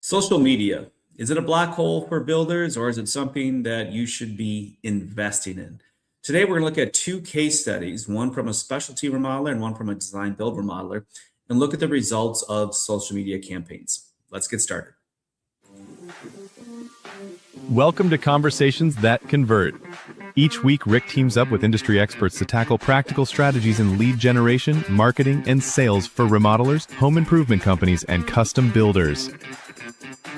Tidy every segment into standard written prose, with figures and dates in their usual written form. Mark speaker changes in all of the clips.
Speaker 1: Social media, is it a black hole for builders or is it something that you should be investing in? Today, we're going to look at two case studies, one from a specialty remodeler and one from a design build remodeler, and look at the results of social media campaigns. Let's get started.
Speaker 2: Welcome to Conversations That Convert. Each week, Rick teams up with industry experts to tackle practical strategies in lead generation, marketing, and sales for remodelers, home improvement companies, and custom builders.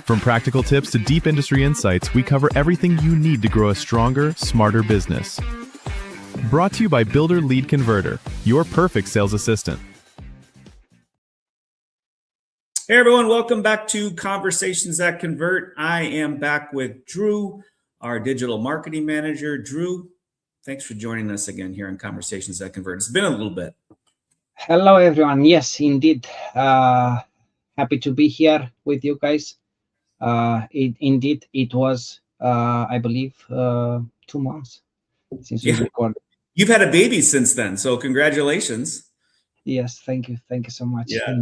Speaker 2: From practical tips to deep industry insights, we cover everything you need to grow a stronger, smarter business. Brought to you by Builder Lead Converter, your perfect sales assistant.
Speaker 1: Hey everyone, welcome back to Conversations That Convert. I am back with Dru, our Digital Marketing Manager. Dru, thanks for joining us again here on Conversations That Convert. It's been a little bit.
Speaker 3: Hello everyone. Yes, indeed. Happy to be here with you guys. It was, I believe, 2 months since we recorded.
Speaker 1: You've had a baby since then, so congratulations.
Speaker 3: Yes, thank you so much.
Speaker 1: Yeah,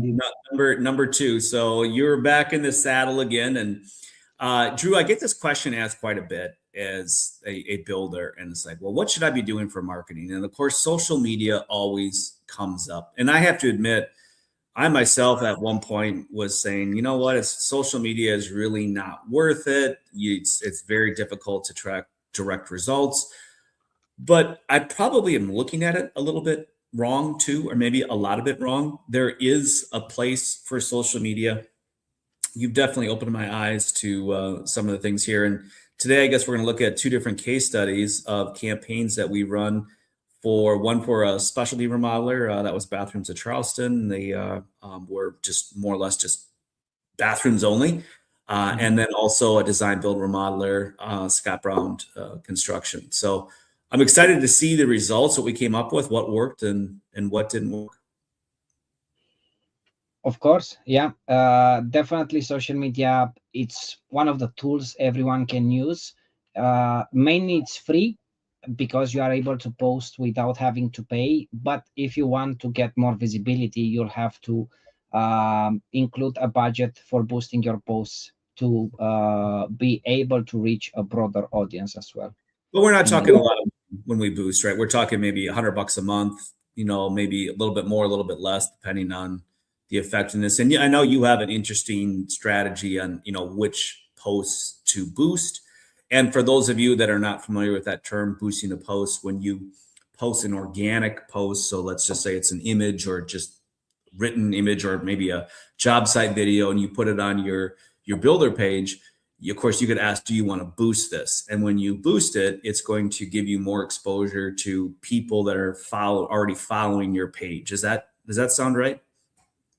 Speaker 1: number two. So you're back in the saddle again, and Dru, I get this question asked quite a bit as a builder, and it's like, well, what should I be doing for marketing? And of course, social media always comes up, and I have to admit, I myself at one point was saying, you know what, social media is really not worth it. It's very difficult to track direct results. But I probably am looking at it a little bit wrong too, or maybe a lot of it wrong. There is a place for social media. You've definitely opened my eyes to some of the things here. And today, I guess we're going to look at two different case studies of campaigns that we run. One for a specialty remodeler, that was bathrooms at Charleston. They were just more or less just bathrooms only. And then also a design build remodeler, Scott Brown construction. So I'm excited to see the results, what we came up with, what worked and what didn't work.
Speaker 3: Of course, yeah. Definitely social media, it's one of the tools everyone can use. Mainly it's free, because you are able to post without having to pay. But if you want to get more visibility, you'll have to include a budget for boosting your posts to be able to reach a broader audience as well.
Speaker 1: But we're not talking a lot when we boost, right? We're talking maybe $100 a month, maybe a little bit more, a little bit less, depending on the effectiveness. And I know you have an interesting strategy on, which posts to boost. And for those of you that are not familiar with that term, boosting a post, when you post an organic post, so let's just say it's an image or just written image or maybe a job site video, and you put it on your builder page, of course, you could ask, do you want to boost this? And when you boost it, it's going to give you more exposure to people that are already following your page. Does that sound right?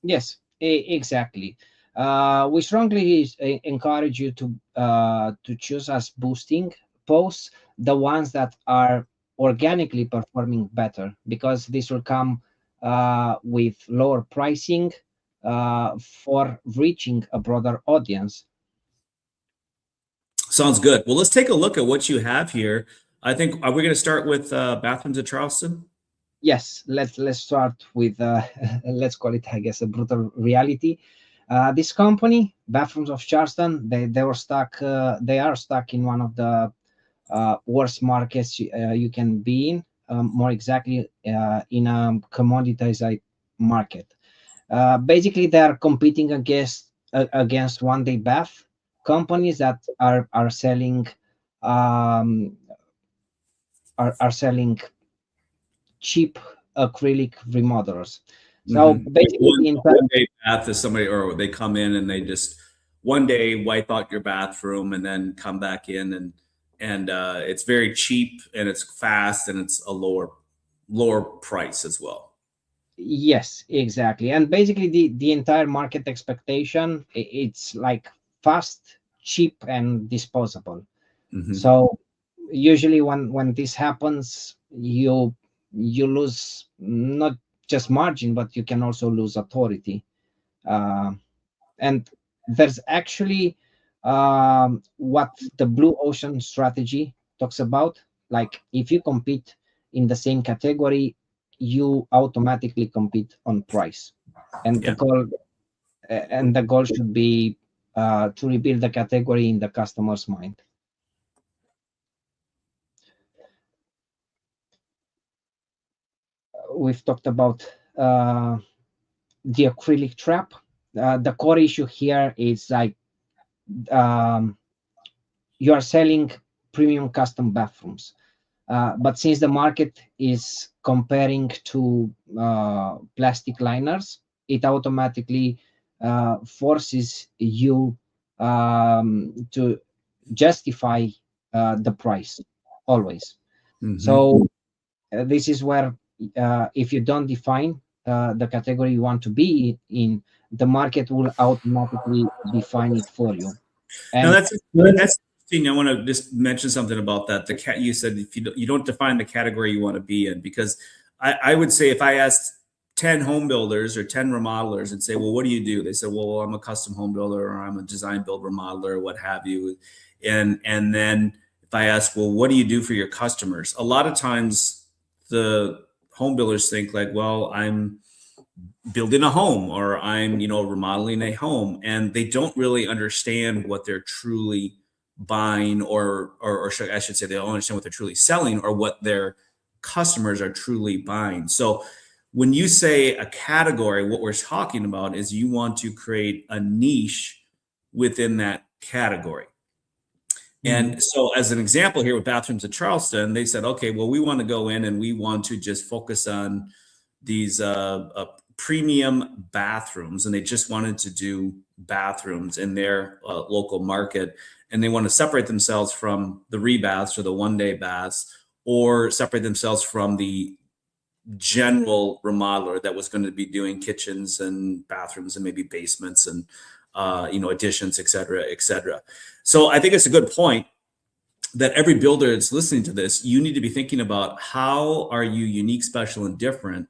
Speaker 3: Yes, exactly. We strongly encourage you to choose as boosting posts the ones that are organically performing better, because this will come with lower pricing for reaching a broader audience.
Speaker 1: Sounds good. Well, let's take a look at what you have here. I think, are we going to start with bathrooms at Charleston?
Speaker 3: Yes, let's start with let's call it, I guess, a brutal reality. This company, Bathrooms of Charleston, they are stuck in one of the worst markets you can be in, more exactly in a commoditized market. Basically, they are competing against one-day bath companies that are selling cheap acrylic remodelers. So basically,
Speaker 1: one day bath is somebody, or they come in and they just one day wipe out your bathroom and then come back in, and it's very cheap and it's fast and it's a lower price as well.
Speaker 3: Yes, exactly. And basically, the entire market expectation, it's like fast, cheap, and disposable. So usually when this happens, you lose not just margin, but you can also lose authority. And there's actually what the blue ocean strategy talks about. Like, if you compete in the same category, you automatically compete on price, and the goal should be to rebuild the category in the customer's mind. We've talked about the acrylic trap. The core issue here is like you are selling premium custom bathrooms, but since the market is comparing to plastic liners, it automatically forces you to justify the price always.
Speaker 1: Mhm.
Speaker 3: So this is where if you don't define the category you want to be in, the market will automatically define it for you.
Speaker 1: No,
Speaker 3: And
Speaker 1: that's interesting. I want to just mention something about that. You said if you don't define the category you want to be in, because I would say if I asked 10 home builders or 10 remodelers and say, well, what do you do? They said, well, I'm a custom home builder, or I'm a design build remodeler, or what have you. And then if I ask, well, what do you do for your customers? A lot of times the home builders think like, well, I'm building a home, or I'm, remodeling a home, and they don't really understand what they're truly buying, or I should say they don't understand what they're truly selling, or what their customers are truly buying. So when you say a category, what we're talking about is you want to create a niche within that category. And so as an example here with bathrooms at Charleston, they said, okay, well, we want to go in and we want to just focus on these premium bathrooms, and they just wanted to do bathrooms in their local market, and they want to separate themselves from the rebaths or the one-day baths, or separate themselves from the general remodeler that was going to be doing kitchens and bathrooms and maybe basements and additions, et cetera, et cetera. So I think it's a good point that every builder that's listening to this, you need to be thinking about how are you unique, special, and different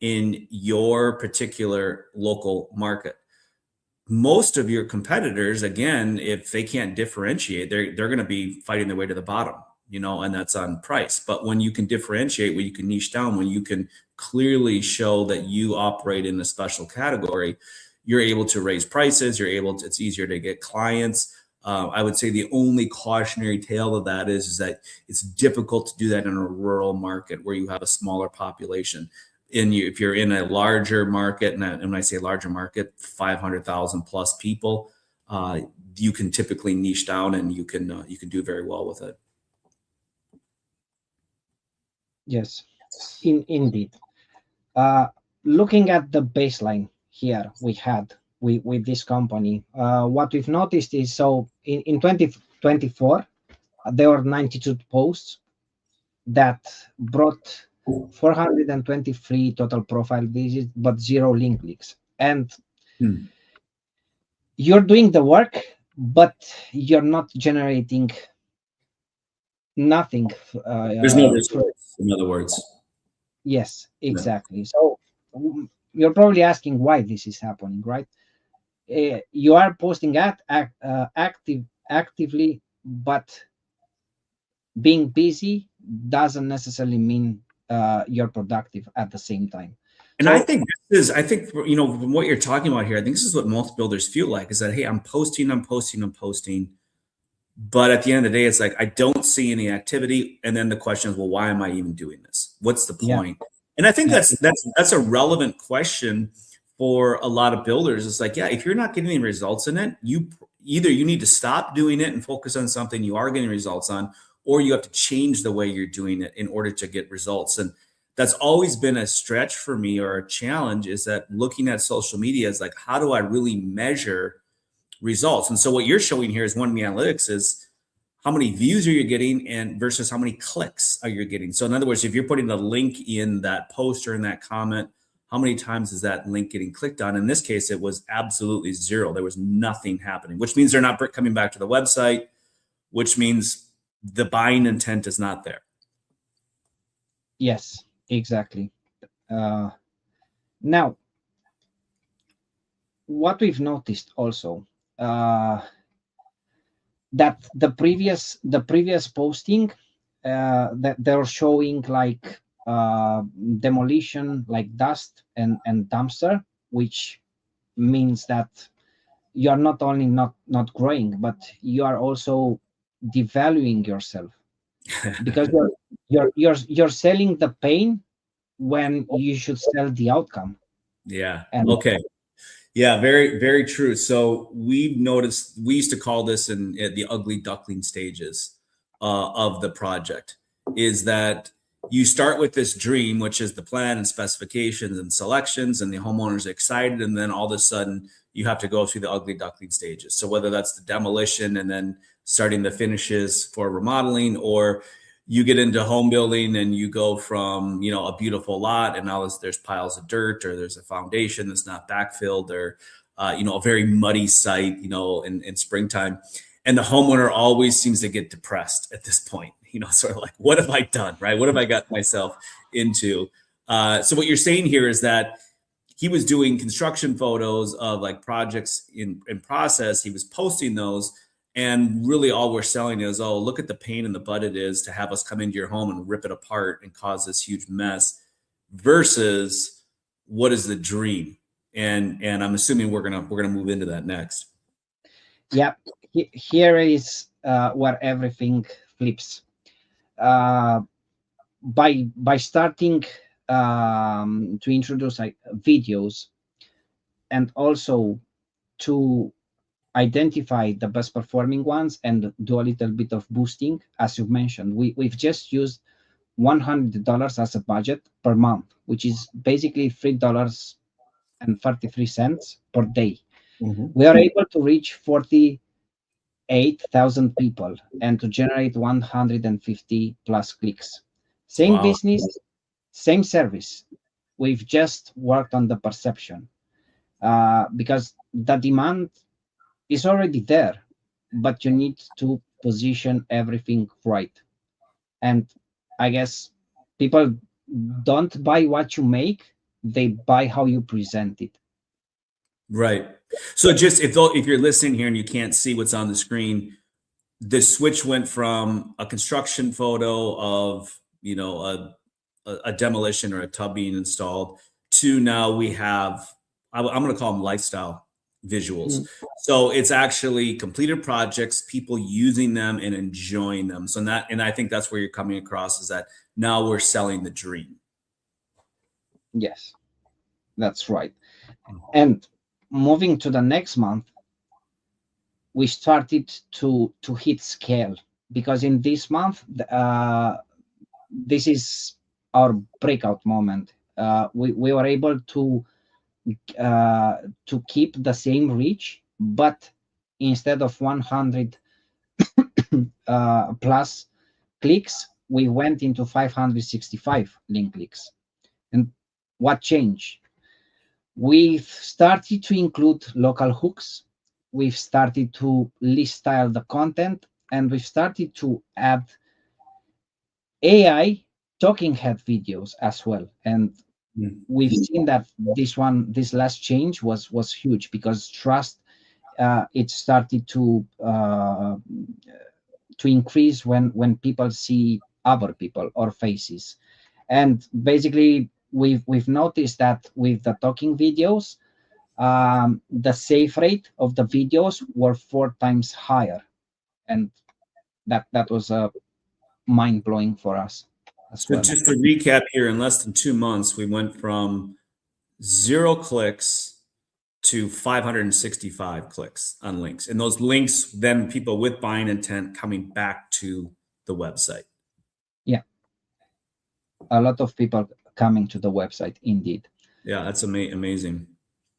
Speaker 1: in your particular local market. Most of your competitors, again, if they can't differentiate, they're going to be fighting their way to the bottom, and that's on price. But when you can differentiate, when you can niche down, when you can clearly show that you operate in a special category, you're able to raise prices. It's easier to get clients. I would say the only cautionary tale of that is that it's difficult to do that in a rural market where you have a smaller population. If you're in a larger market, and when I say larger market, 500,000 plus people, you can typically niche down, and you can do very well with it.
Speaker 3: yes, indeed. Looking at the baseline here we had with this company, what we've noticed is, so in 2024, there were 92 posts that brought 423 total profile visits, but 0 link clicks. And you're doing the work, but you're not generating nothing.
Speaker 1: There's no results, in other words.
Speaker 3: Yes, exactly. So you're probably asking why this is happening, right? You are posting actively, but being busy doesn't necessarily mean you're productive at the same time.
Speaker 1: And so, I think from what you're talking about here, I think this is what most builders feel like, is that, hey, I'm posting, but at the end of the day, it's like, I don't see any activity. And then the question is, well, why am I even doing this? What's the point? Yeah. And I think that's a relevant question for a lot of builders. It's like, yeah, if you're not getting any results in it, you need to stop doing it and focus on something you are getting results on, or you have to change the way you're doing it in order to get results. And that's always been a stretch for me, or a challenge, is that looking at social media is like, how do I really measure results? And so what you're showing here is one of the analytics is how many views are you getting, and versus how many clicks are you getting. So in other words, if you're putting a link in that post or in that comment, how many times is that link getting clicked on? In this case, it was absolutely 0. There was nothing happening, which means they're not coming back to the website, which means the buying intent is not there.
Speaker 3: Yes, exactly. Now, what we've noticed also, that the previous posting, that they're showing like demolition, like dust and dumpster, which means that you are not only not growing, but you are also devaluing yourself, because you're selling the pain when you should sell the outcome.
Speaker 1: Yeah.
Speaker 3: And
Speaker 1: Okay. Yeah, very, very true. So we've noticed, we used to call this in the ugly duckling stages of the project, is that you start with this dream, which is the plan and specifications and selections, and the homeowner's excited, and then all of a sudden you have to go through the ugly duckling stages. So whether that's the demolition and then starting the finishes for remodeling, or you get into home building and you go from, a beautiful lot, and now there's piles of dirt, or there's a foundation that's not backfilled, or a very muddy site, in springtime. And the homeowner always seems to get depressed at this point, sort of like, what have I done, right? What have I got myself into? So what you're saying here is that he was doing construction photos of like projects in process. He was posting those, and really all we're selling is, oh, look at the pain in the butt it is to have us come into your home and rip it apart and cause this huge mess, versus what is the dream. And I'm assuming we're gonna move into that next.
Speaker 3: Yeah, here is where everything flips. By starting to introduce videos, and also to identify the best performing ones and do a little bit of boosting, as you mentioned, we've just used $100 as a budget per month, which is basically $3.33 per day.
Speaker 1: Mm-hmm.
Speaker 3: We are able to reach 48,000 people and to generate 150 plus clicks. Same
Speaker 1: Wow.
Speaker 3: business, same service. We've just worked on the perception, because the demand is already there, but you need to position everything right. And I guess people don't buy what you make, they buy how you present it.
Speaker 1: Right. So just if you're listening here and you can't see what's on the screen, the switch went from a construction photo of, a demolition or a tub being installed, to now we have, I'm going to call them lifestyle visuals. So it's actually completed projects, people using them and enjoying them. So and I think that's where you're coming across, is that now we're selling the dream.
Speaker 3: Yes, that's right. And moving to the next month, we started to hit scale, because in this month, this is our breakout moment. We were able to keep the same reach, but instead of 100 plus clicks, we went into 565 link clicks. And what changed? We've started to include local hooks. We've started to list style the content, and we've started to add AI talking head videos as well. And we've seen that this last change was huge, because trust, it started to increase when people see other people or faces. And basically we've noticed that with the talking videos, the save rate of the videos were 4 times higher, and that was mind-blowing for us as
Speaker 1: So
Speaker 3: well.
Speaker 1: just to recap here, in less than 2 months, we went from 0 clicks to 565 clicks on links. And those links, then people with buying intent coming back to the website.
Speaker 3: Yeah. A lot of people coming to the website, indeed.
Speaker 1: Yeah, that's amazing.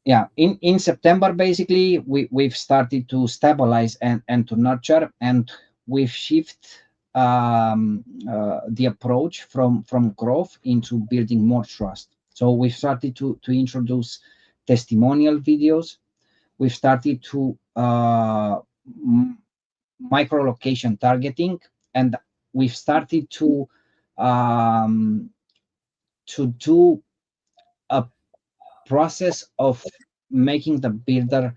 Speaker 3: Yeah, in September, basically, we've started to stabilize and to nurture, and we've shifted the approach from growth into building more trust. So we've started to introduce testimonial videos. We've started to micro location targeting, and we've started to do a process of making the builder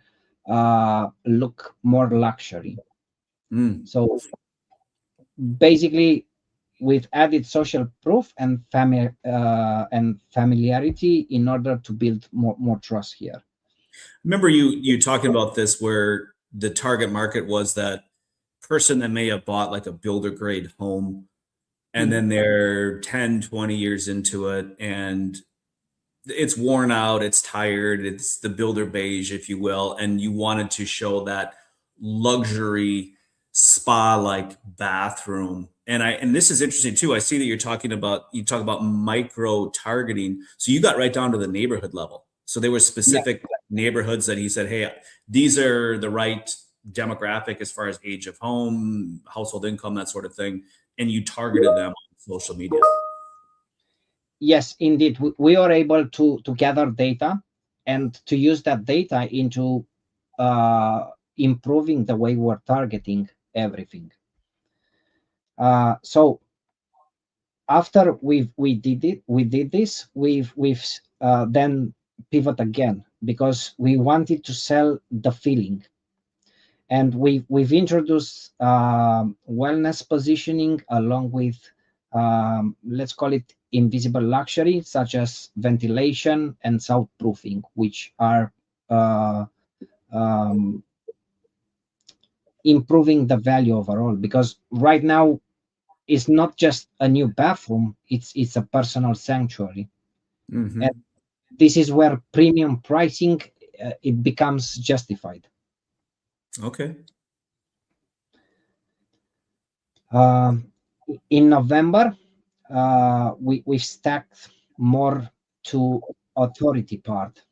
Speaker 3: look more luxury. So basically, we've added social proof and familiarity in order to build more trust here.
Speaker 1: Remember you talking about this where the target market was that person that may have bought like a builder grade home and then they're 10, 20 years into it and it's worn out, it's tired, it's the builder beige, if you will, and you wanted to show that luxury spa-like bathroom. And this is interesting too. I see that you talk about micro targeting. So you got right down to the neighborhood level. So there were specific neighborhoods that he said, hey, these are the right demographic as far as age of home, household income, that sort of thing. And you targeted them on social media.
Speaker 3: Yes, indeed. We are able to gather data and to use that data into improving the way we're targeting everything. So after we did this, we've then pivot again because we wanted to sell the feeling, and we've introduced wellness positioning along with let's call it invisible luxury, such as ventilation and soundproofing, which are improving the value overall. Because right now, it's not just a new bathroom; it's a personal sanctuary, and this is where premium pricing it becomes justified.
Speaker 1: Okay.
Speaker 3: In November, we stacked more to authority part.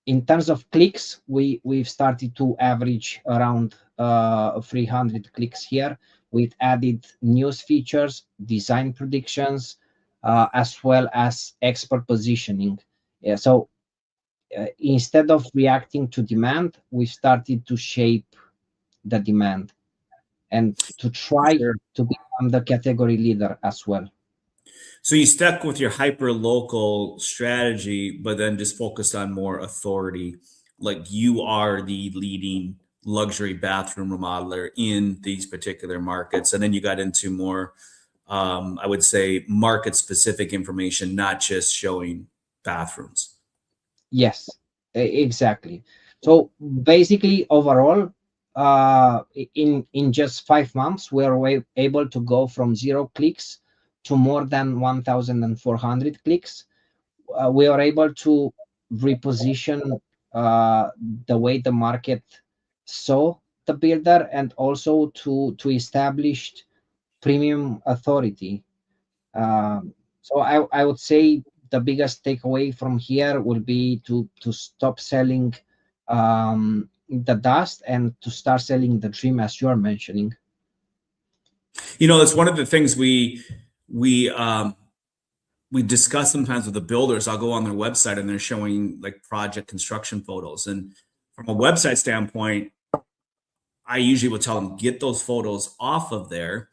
Speaker 3: In terms of clicks, we've started to average around 300 clicks here. We've added news features, design predictions, as well as expert positioning. Yeah, so instead of reacting to demand, we started to shape the demand and to try to become the category leader as well.
Speaker 1: So you stuck with your hyper local strategy, but then just focused on more authority. Like you are the leading luxury bathroom remodeler in these particular markets. And then you got into more, I would say, market specific information, not just showing bathrooms.
Speaker 3: Yes, exactly. So basically, overall, in just 5 months, we are able to go from 0 clicks to more than 1,400 clicks. We are able to reposition the way the market saw the builder, and also to establish premium authority. So I would say the biggest takeaway from here will be to stop selling the dust and to start selling the dream, as you are mentioning.
Speaker 1: You know, it's one of the things we discuss sometimes with the builders. I'll go on their website and they're showing like project construction photos. And from a website standpoint, I usually will tell them, get those photos off of there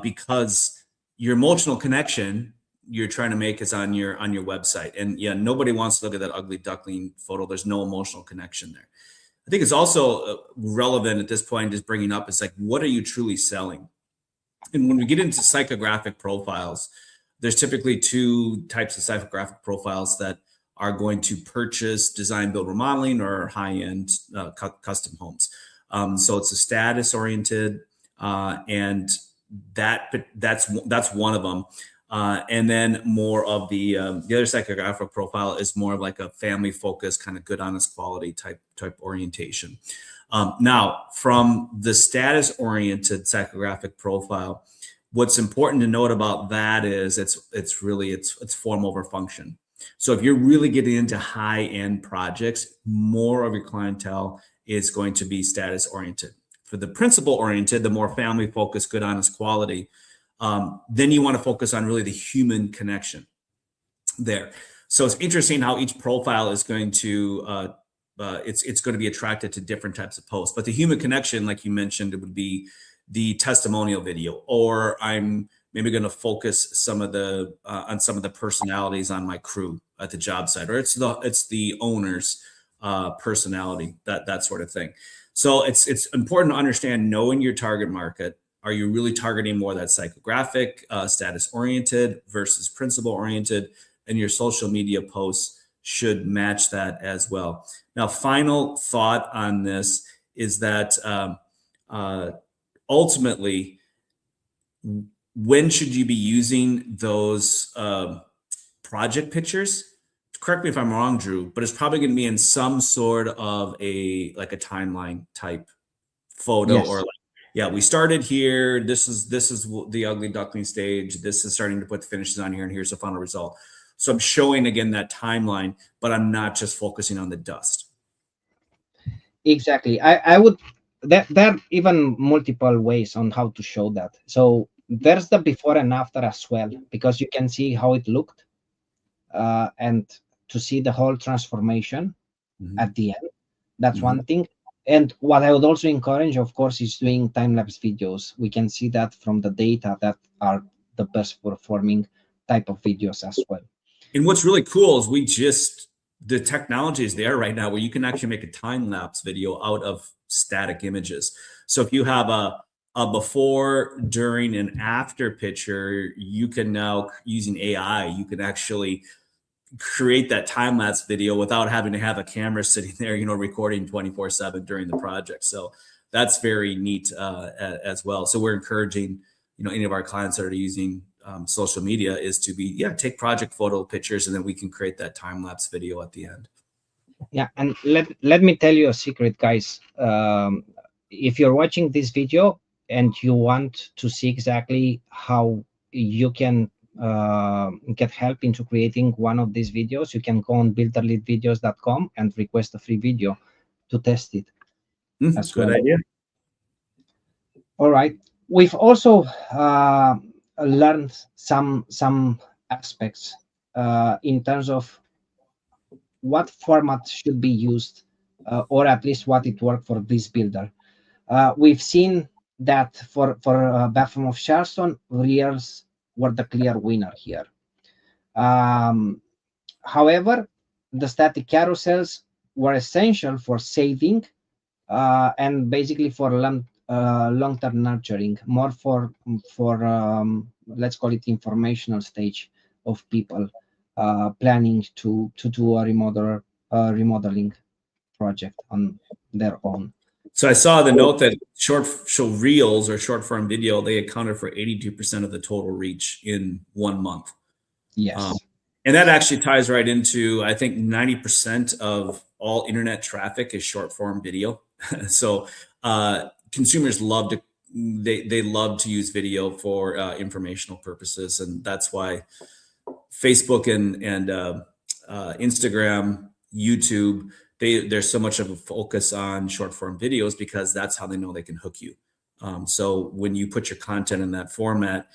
Speaker 1: because your emotional connection you're trying to make is on your website. And yeah, nobody wants to look at that ugly duckling photo. There's no emotional connection there. I think it's also relevant at this point, just bringing up, it's like, what are you truly selling? And when we get into psychographic profiles, there's typically 2 types of psychographic profiles that are going to purchase design, build, remodeling, or high-end custom homes. So it's a status oriented, and that's one of them. And then more of the other psychographic profile is more of like a family focused, kind of good, honest quality type orientation. Now, from the status oriented psychographic profile, what's important to note about that is it's form over function. So if you're really getting into high end projects, more of your clientele is going to be status oriented. For the principle oriented, the more family focused, good, honest quality, then you want to focus on really the human connection there. So it's interesting how each profile is going to it's going to be attracted to different types of posts. But the human connection, like you mentioned, it would be the testimonial video, or I'm maybe going to focus some of the on some of the personalities on my crew at the job site, or it's the owner's personality, that sort of thing. So it's important to understand, knowing your target market. Are you really targeting more that psychographic, status oriented versus principle oriented, and your social media posts should match that as well. Now, final thought on this is that ultimately, when should you be using those project pictures? Correct me if I'm wrong, Dru, but it's probably going to be in some sort of a timeline type photo.
Speaker 3: Yes.
Speaker 1: Or like, yeah, we started here. This is the ugly duckling stage. This is starting to put the finishes on here, and here's the final result. So I'm showing again that timeline, but I'm not just focusing on the dust.
Speaker 3: Exactly. I would. There are even multiple ways on how to show that. So there's the before and after as well, because you can see how it looked, and to see the whole transformation at the end. That's one thing. And what I would also encourage, of course, is doing time-lapse videos. We can see that from the data that are the best performing type of videos as well.
Speaker 1: And what's really cool is the technology is there right now where you can actually make a time-lapse video out of static images. So if you have a before, during, and after picture, you can now, using AI, you can actually create that time-lapse video without having to have a camera sitting there, recording 24/7 during the project. So that's very neat as well. So we're encouraging, any of our clients that are using social media is to take project photo pictures, and then we can create that time-lapse video at the end.
Speaker 3: Yeah, and let me tell you a secret, guys. If you're watching this video and you want to see exactly how you can get help into creating one of these videos, you can go on builderleadvideos.com and request a free video to test it.
Speaker 1: That's a good idea.
Speaker 3: All right. We've also learned some aspects in terms of what format should be used, or at least what it worked for this builder. We've seen that for bathroom of Charleston, rears were the clear winner here. However, the static carousels were essential for saving and basically for long-term nurturing, more for let's call it informational stage of people planning to do a remodeling project on their own.
Speaker 1: So I saw the note that reels or short form video, they accounted for 82% of the total reach in 1 month.
Speaker 3: Yes.
Speaker 1: And that actually ties right into, I think 90% of all internet traffic is short form video. So consumers love they love to use video for informational purposes. And that's why Facebook and Instagram, YouTube, there's so much of a focus on short form videos, because that's how they know they can hook you. So when you put your content in that format,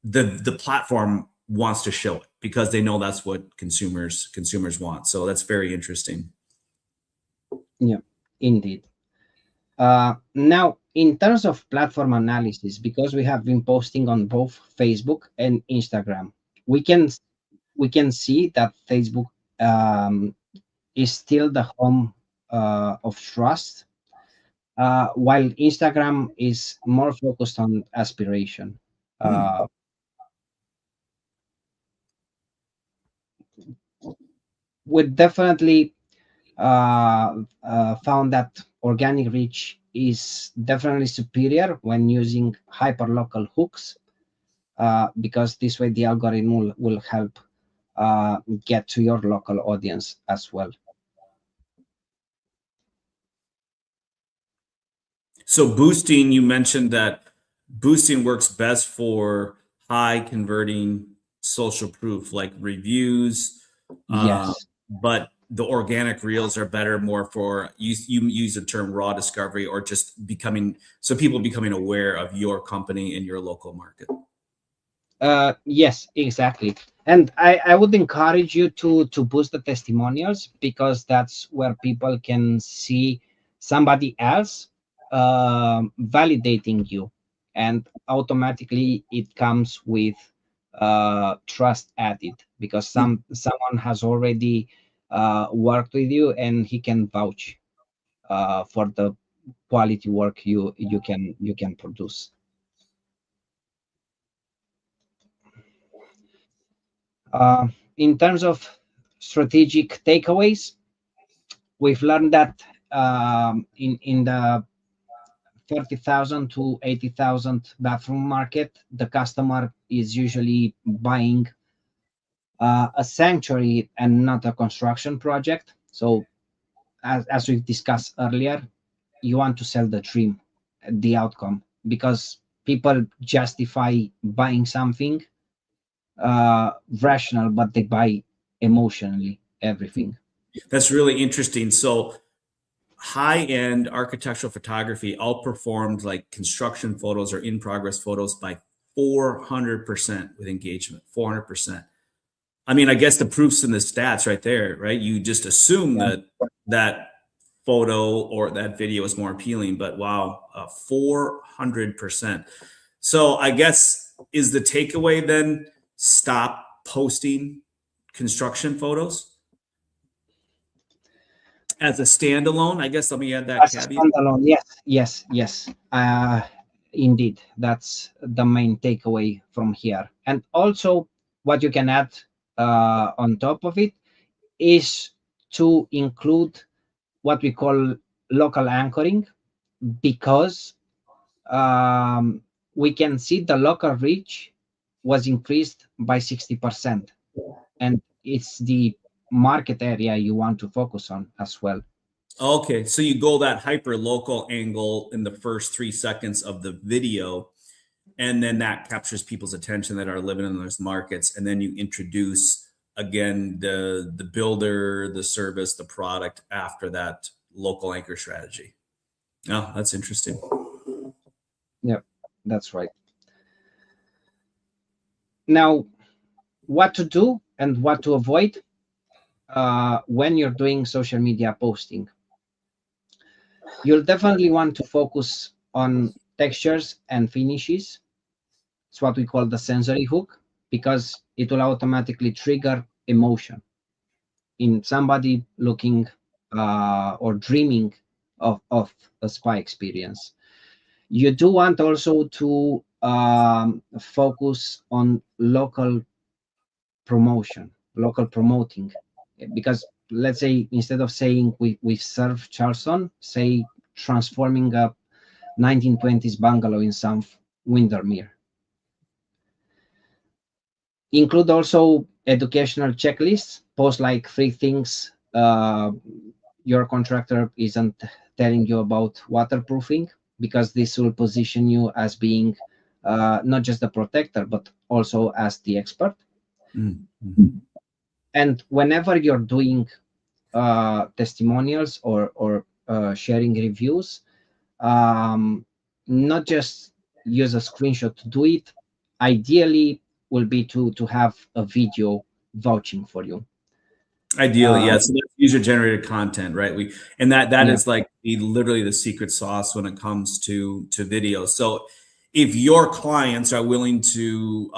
Speaker 1: the platform wants to show it because they know that's what consumers want. So that's very interesting.
Speaker 3: Yeah, indeed. Now, in terms of platform analysis, because we have been posting on both Facebook and Instagram, we can see that Facebook is still the home of trust, while Instagram is more focused on aspiration. We definitely found that organic reach is definitely superior when using hyperlocal hooks, because this way the algorithm will help get to your local audience as well.
Speaker 1: So boosting, you mentioned that boosting works best for high converting social proof like reviews.
Speaker 3: Yes.
Speaker 1: But the organic reels are better more for, you use the term raw discovery, or just people becoming aware of your company in your local market.
Speaker 3: Yes, exactly. And I would encourage you to boost the testimonials, because that's where people can see somebody else validating you, and automatically it comes with trust added, because someone has already worked with you and he can vouch for the quality work you can produce. In terms of strategic takeaways. We've learned that in the 30,000 to 80,000 bathroom market, the customer is usually buying a sanctuary and not a construction project. So as we've discussed earlier, you want to sell the dream, the outcome, because people justify buying something rational, but they buy emotionally everything.
Speaker 1: That's really interesting. So high-end architectural photography outperformed like construction photos or in-progress photos by 400% with engagement. 400%. I mean, I guess the proof's in the stats right there, right? You just assume that that photo or that video is more appealing, but wow, 400%. So I guess is the takeaway then stop posting construction photos as a standalone? I guess let me add that
Speaker 3: As a
Speaker 1: caveat.
Speaker 3: standalone, yes. Indeed, that's the main takeaway from here. And also, what you can add on top of it is to include what we call local anchoring, because we can see the local reach was increased by 60%, and it's the market area you want to focus on as well.
Speaker 1: Okay, so you go that hyper local angle in the first 3 seconds of the video, and then that captures people's attention that are living in those markets, and then you introduce again the builder, the service, the product after that local anchor strategy. Oh, that's interesting.
Speaker 3: Yep, that's right. Now, what to do and what to avoid when you're doing social media posting. You'll definitely want to focus on textures and finishes. It's what we call the sensory hook, because it will automatically trigger emotion in somebody looking or dreaming of a spa experience. You do want also to focus on local promotion, local promoting, because let's say instead of saying we serve Charleston, say transforming a 1920s bungalow in some Windermere. Include also educational checklists. Post like 3 things your contractor isn't telling you about waterproofing, because this will position you as being not just the protector, but also as the expert.
Speaker 1: Mm-hmm.
Speaker 3: And whenever you're doing testimonials or sharing reviews, not just use a screenshot to do it. Ideally will be to have a video vouching for you.
Speaker 1: Ideally, yeah. So that's user-generated content, right? That is like literally the secret sauce when it comes to video. So if your clients are willing to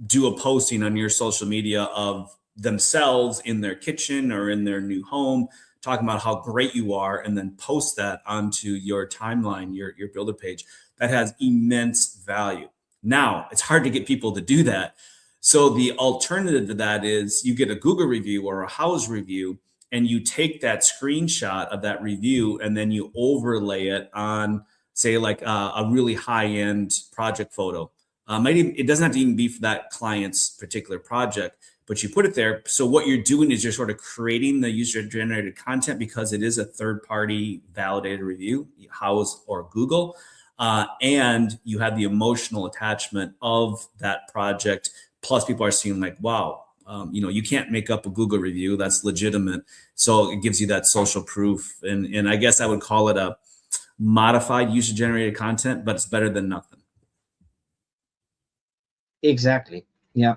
Speaker 1: do a posting on your social media of themselves in their kitchen or in their new home, talking about how great you are, and then post that onto your timeline, your builder page, that has immense value. Now, it's hard to get people to do that. So the alternative to that is you get a Google review or a house review, and you take that screenshot of that review and then you overlay it on, say, like a really high-end project photo. It doesn't have to even be for that client's particular project, but you put it there. So what you're doing is you're sort of creating the user-generated content, because it is a third-party validated review, House or Google, and you have the emotional attachment of that project. Plus, people are seeing like, wow, you can't make up a Google review. That's legitimate. So it gives you that social proof. And I guess I would call it a modified user-generated content, but it's better than nothing.
Speaker 3: Exactly. Yeah.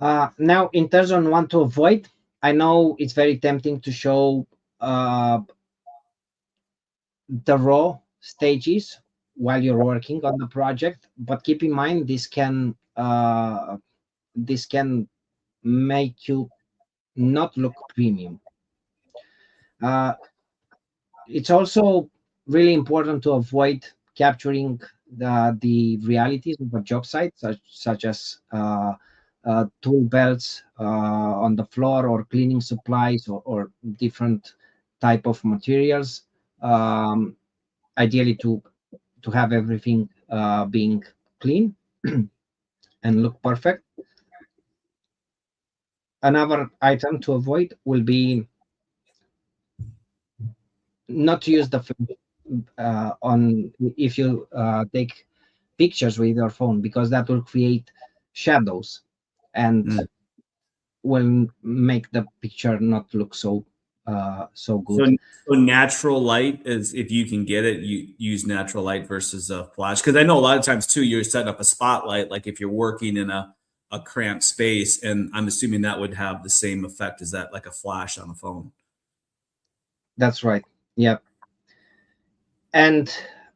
Speaker 3: Now, in terms of what to avoid, I know it's very tempting to show the raw stages while you're working on the project, but keep in mind this can make you not look premium. It's also really important to avoid capturing the realities of a job site, such as tool belts on the floor, or cleaning supplies, or different type of materials. Ideally to have everything being clean and look perfect. Another item to avoid will be not to use the on if you take pictures with your phone, because that will create shadows and will make the picture not look so good.
Speaker 1: So natural light is, if you can get it, you use natural light versus a flash. Because I know a lot of times too, you're setting up a spotlight, like if you're working in a cramped space, and I'm assuming that would have the same effect as that, like a flash on a phone.
Speaker 3: That's right. Yep. And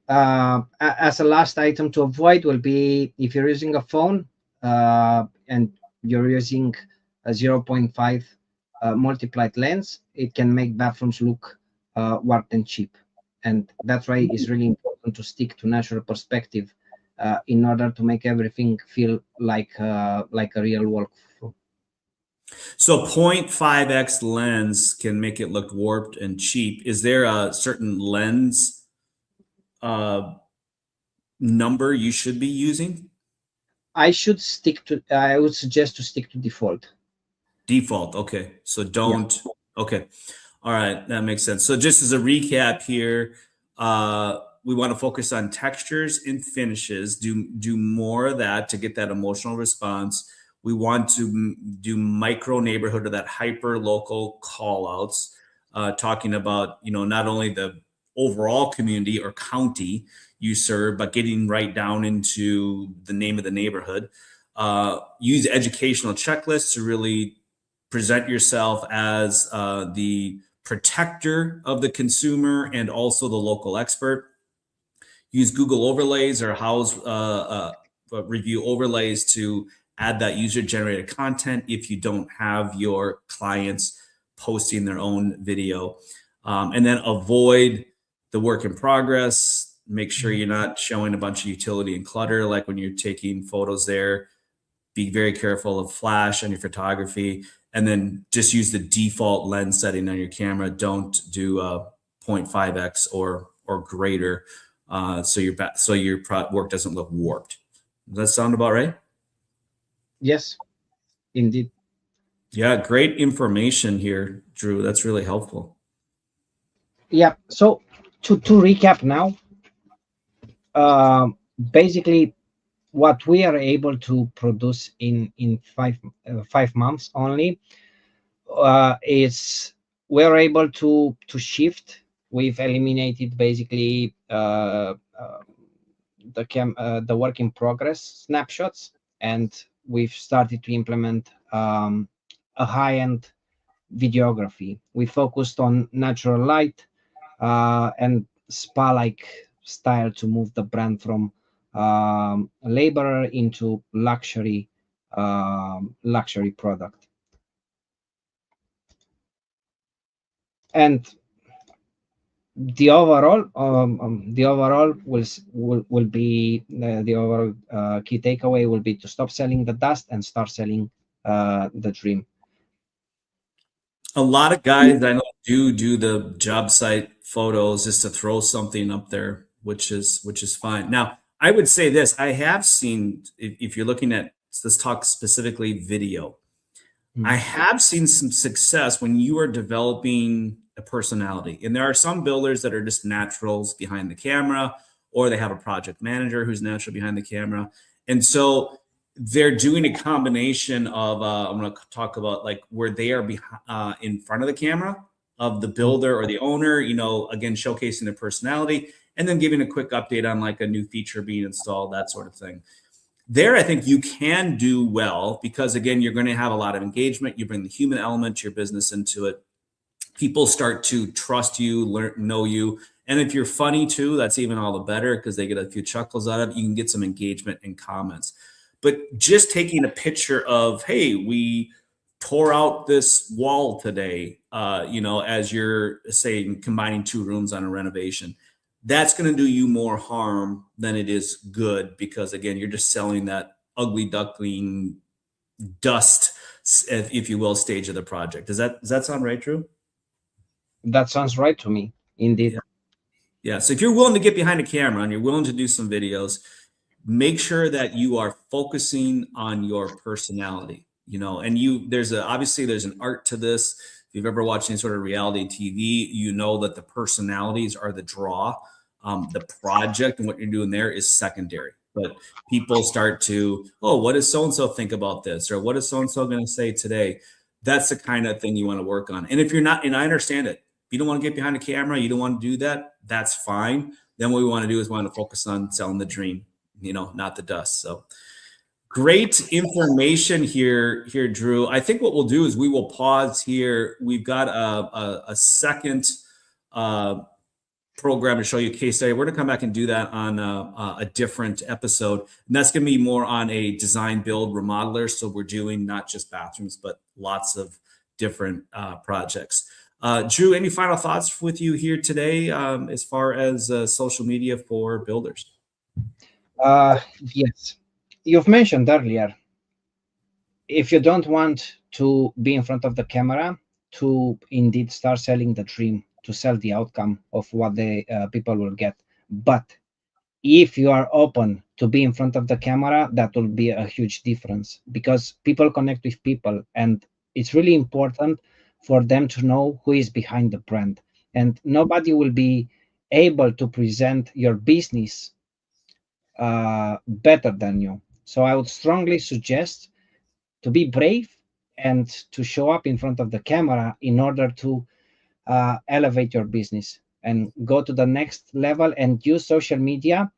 Speaker 3: as a last item to avoid will be, if you're using a phone and you're using a 0.5 multiplied lens, it can make bathrooms look warped and cheap. And that's why it's really important to stick to natural perspective in order to make everything feel like a real walkthrough.
Speaker 1: So 0.5x lens can make it look warped and cheap. Is there a certain lens number you should be using?
Speaker 3: I would suggest to stick to default.
Speaker 1: Default, okay. So don't, yeah. Okay. All right, that makes sense. So just as a recap here, we want to focus on textures and finishes, do more of that to get that emotional response. We want to do micro neighborhood, or that hyper local call outs, talking about, not only the overall community or county you serve, but getting right down into the name of the neighborhood. Use educational checklists to really present yourself as the protector of the consumer and also the local expert. Use Google overlays or house review overlays to add that user-generated content if you don't have your clients posting their own video. And then avoid the work in progress. Make sure you're not showing a bunch of utility and clutter, like when you're taking photos there. Be very careful of flash on your photography, and then just use the default lens setting on your camera. Don't do 0.5x or greater, so your work doesn't look warped. Does that sound about right?
Speaker 3: Yes, indeed.
Speaker 1: Yeah, great information here, Drew. That's really helpful.
Speaker 3: Yeah. So to recap now, basically, what we are able to produce in 5 months only is we're able to shift. We've eliminated basically the work in progress snapshots, and we've started to implement a high-end videography. We focused on natural light and spa-like style to move the brand from laborer into luxury product. And the overall will be the overall key takeaway will be to stop selling the dust and start selling the dream.
Speaker 1: A lot of guys I know do the job site photos just to throw something up there, which is fine. Now, I would say this: I have seen, if you're looking at, let's talk specifically video. I have seen some success when you are developing a personality, and there are some builders that are just naturals behind the camera, or they have a project manager who's natural behind the camera, and so they're doing a combination of I'm going to talk about like where they are in front of the camera of the builder or the owner, again, showcasing their personality, and then giving a quick update on like a new feature being installed, that sort of thing. There, I think you can do well because, again, you're going to have a lot of engagement. You bring the human element to your business into it. People start to trust you, know you. And if you're funny too, that's even all the better because they get a few chuckles out of it. You can get some engagement and comments. But just taking a picture of, hey, we tore out this wall today, as you're saying, combining 2 rooms on a renovation, that's going to do you more harm than it is good because, again, you're just selling that ugly duckling dust, if you will, stage of the project. Does that sound right, Dru?
Speaker 3: That sounds right to me, indeed.
Speaker 1: Yeah. So if you're willing to get behind a camera and you're willing to do some videos, make sure that you are focusing on your personality, and obviously there's an art to this. If you've ever watched any sort of reality TV, you know that the personalities are the draw. The project and what you're doing there is secondary. But people start to, oh, what does so-and-so think about this? Or what is so-and-so going to say today? That's the kind of thing you want to work on. And if you're not, and I understand it, if you don't want to get behind a camera, you don't want to do that, that's fine. Then what we want to do is we want to focus on selling the dream, not the dust. So great information here, Dru. I think what we'll do is we will pause here. We've got a second program to show you a case study. We're going to come back and do that on a different episode. And that's going to be more on a design build remodeler. So we're doing not just bathrooms, but lots of different projects. Dru, any final thoughts with you here today as far as social media for builders?
Speaker 3: Yes. You've mentioned earlier, if you don't want to be in front of the camera, to indeed start selling the dream, to sell the outcome of what the people will get. But if you are open to be in front of the camera, that will be a huge difference, because people connect with people, and it's really important for them to know who is behind the brand. And nobody will be able to present your business better than you. So I would strongly suggest to be brave and to show up in front of the camera in order to elevate your business and go to the next level, and use social media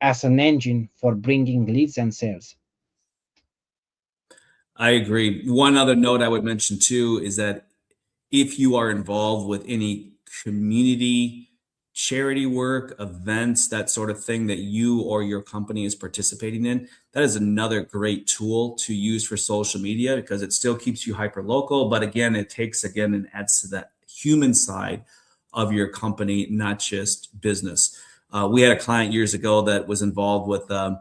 Speaker 3: as an engine for bringing leads and sales.
Speaker 1: I agree. One other note I would mention too is that if you are involved with any community charity work, events, that sort of thing that you or your company is participating in, that is another great tool to use for social media, because it still keeps you hyper local. But again, it takes and adds to that human side of your company, not just business. We had a client years ago that was involved with a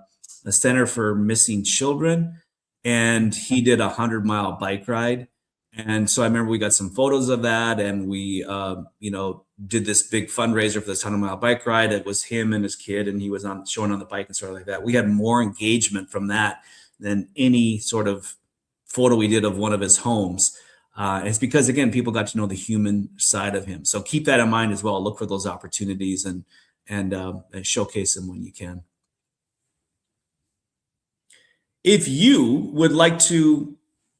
Speaker 1: Center for Missing Children, and he did a 100-mile bike ride. And so I remember we got some photos of that, and we, did this big fundraiser for this 100-mile bike ride. It was him and his kid, and he was showing on the bike and sort of like that. We had more engagement from that than any sort of photo we did of one of his homes. It's because, again, people got to know the human side of him. So keep that in mind as well. Look for those opportunities and showcase them when you can. If you would like to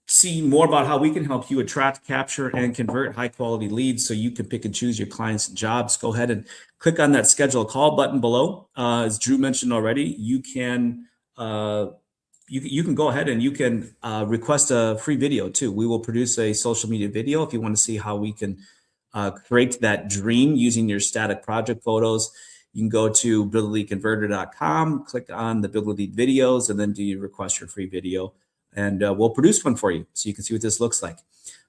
Speaker 1: see more about how we can help you attract, capture, and convert high quality leads so you can pick and choose your clients and jobs, go ahead and click on that schedule a call button below. As Dru mentioned already, you can go ahead and you can request a free video too. We will produce a social media video if you want to see how we can create that dream using your static project photos. You can go to buildaleadconverter.com, click on the Build a Lead videos, and then do you request your free video. And we'll produce one for you so you can see what this looks like.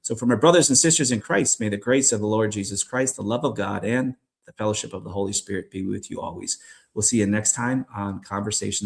Speaker 1: So for my brothers and sisters in Christ, may the grace of the Lord Jesus Christ, the love of God, and the fellowship of the Holy Spirit be with you always. We'll see you next time on Conversations.